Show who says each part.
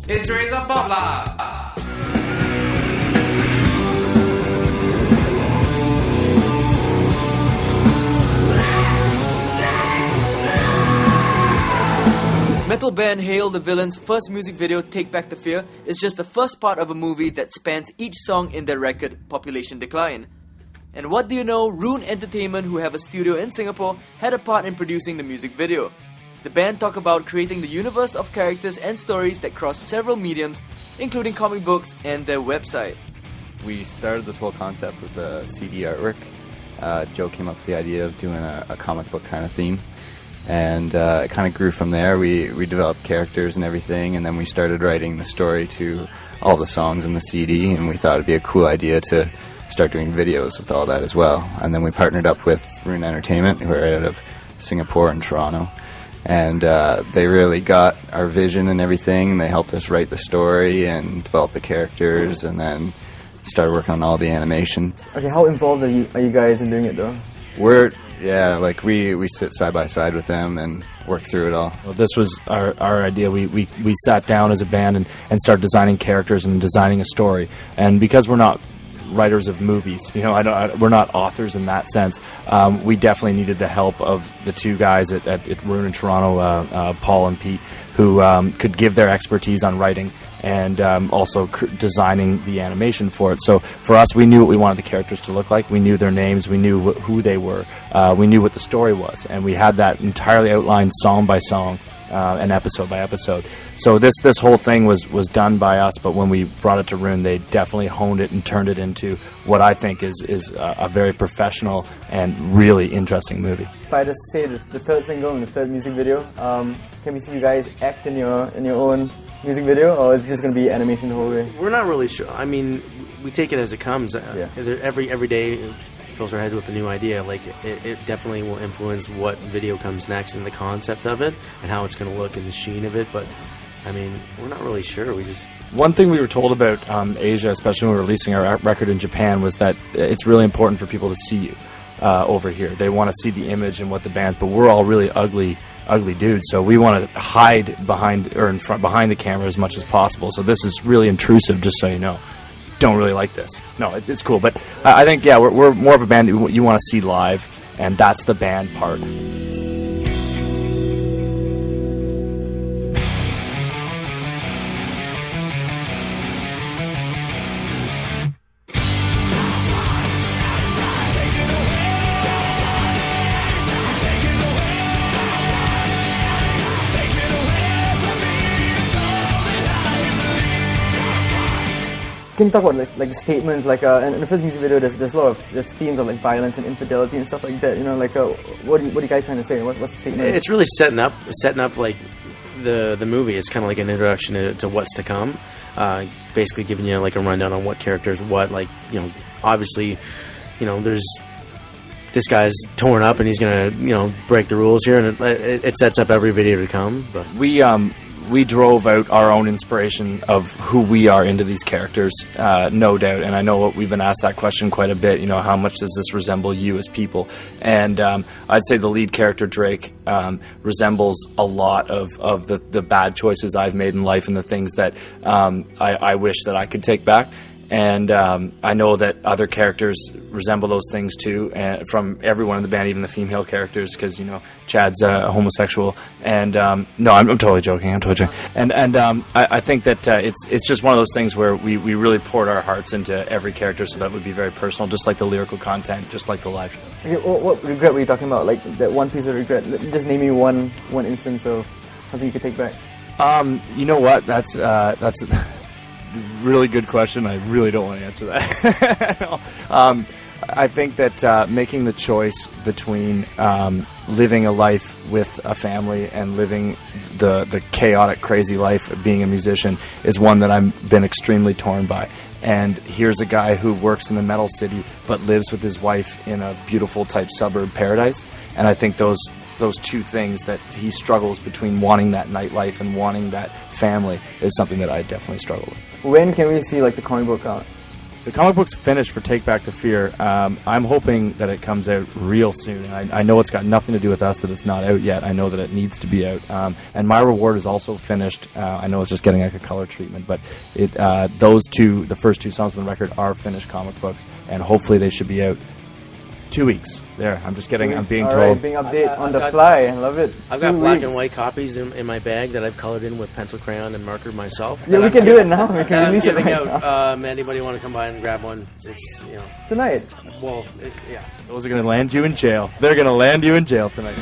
Speaker 1: It's Razor Pop lah!
Speaker 2: Metal band Hail the Villain's first music video, Take Back the Fear, is just the first part of a movie that spans each song in their record, Population Decline. And what do you know, Rune Entertainment, who have a studio in Singapore, had a part in producing the music video. The band talk about creating the universe of characters and stories that cross several mediums, including comic books and their website.
Speaker 3: We started this whole concept with the CD artwork. Joe came up with the idea of doing a comic book kind of theme. And it kind of grew from there. We developed characters and everything, and then we started writing the story to all the songs in the CD, and we thought it'd be a cool idea to start doing videos with all that as well. And then we partnered up with Rune Entertainment, who are out of Singapore and Toronto, and they really got our vision and everything, and they helped us write the story and develop the characters, and then started working on all the animation.
Speaker 4: Okay, how involved are you guys in doing it though?
Speaker 3: We sit side by side with them and work through it all.
Speaker 5: Well, this was our idea. We sat down as a band and started designing characters and designing a story. And because we're not writers of movies, we're not authors in that sense. We definitely needed the help of the two guys at Rune in Toronto, Paul and Pete, who could give their expertise on writing and also designing the animation for it. So for us, we knew what we wanted the characters to look like. We knew their names. We knew who they were. We knew what the story was. And we had that entirely outlined song by song and episode by episode. So this whole thing was done by us, but when we brought it to Rune, they definitely honed it and turned it into what I think is a very professional and really interesting movie.
Speaker 4: If I just say the third single and the third music video, can we see you guys act in your own music video, or is it just going to be animation the whole way?
Speaker 6: We're not really sure. I mean, we take it as it comes. Every day it fills our head with a new idea. Like, it definitely will influence what video comes next and the concept of it and how it's going to look and the sheen of it. But, I mean, we're not really sure.
Speaker 5: One thing we were told about Asia, especially when we were releasing our record in Japan, was that it's really important for people to see you over here. They want to see the image and what the band's, but we're all really ugly dudes, so we want to hide behind the camera as much as possible. So this is really intrusive, just so you know. Don't really like this. No, it's cool, but I think we're more of a band that you want to see live, and that's the band part.
Speaker 4: Can you talk about like the statements, in the first music video there's a lot of themes of like violence and infidelity and stuff like that, what are you guys trying to say? What's the statement?
Speaker 6: It's really setting up like the movie. It's kind of like an introduction to what's to come, basically giving you like a rundown on what characters obviously there's this guy's torn up and he's gonna break the rules here, and it sets up every video to come. But
Speaker 5: we drove out our own inspiration of who we are into these characters, no doubt. And I know we've been asked that question quite a bit, how much does this resemble you as people? And I'd say the lead character, Drake, resembles a lot of the bad choices I've made in life and the things that I wish that I could take back. And I know that other characters resemble those things too, from everyone in the band, even the female characters, because Chad's a homosexual. And no, I'm totally joking. And I think that it's just one of those things where we really poured our hearts into every character, so that would be very personal, just like the lyrical content, just like the live show.
Speaker 4: Okay, what regret were you talking about? Like that one piece of regret? Just name me one instance of something you could take back.
Speaker 5: You know what? That's really good question. I really don't want to answer that. No. I think that making the choice between living a life with a family and living the chaotic, crazy life of being a musician is one that I've been extremely torn by. And here's a guy who works in the metal city but lives with his wife in a beautiful type suburb paradise. And I think those two things, that he struggles between wanting that nightlife and wanting that family, is something that I definitely struggle with.
Speaker 4: When can we see like the comic book out?
Speaker 5: The comic book's finished for Take Back the Fear. I'm hoping that it comes out real soon. I know it's got nothing to do with us that it's not out yet. I know that it needs to be out. And My Reward is also finished. I know it's just getting like a color treatment, but the first two songs on the record are finished comic books, and hopefully they should be out 2 weeks. There, I'm being
Speaker 4: All
Speaker 5: told.
Speaker 4: right, being updated on the fly. I love it.
Speaker 6: I've got
Speaker 4: 2
Speaker 6: black
Speaker 4: weeks.
Speaker 6: and white copies in my bag that I've colored in with pencil, crayon, and marker myself.
Speaker 4: Yeah, we can do it now. We can
Speaker 6: And I'm
Speaker 4: release it
Speaker 6: giving
Speaker 4: right
Speaker 6: out.
Speaker 4: now.
Speaker 6: Anybody want to come by and grab one? It's
Speaker 4: Tonight.
Speaker 6: well, yeah.
Speaker 5: Those are going to land you in jail. They're going to land you in jail tonight.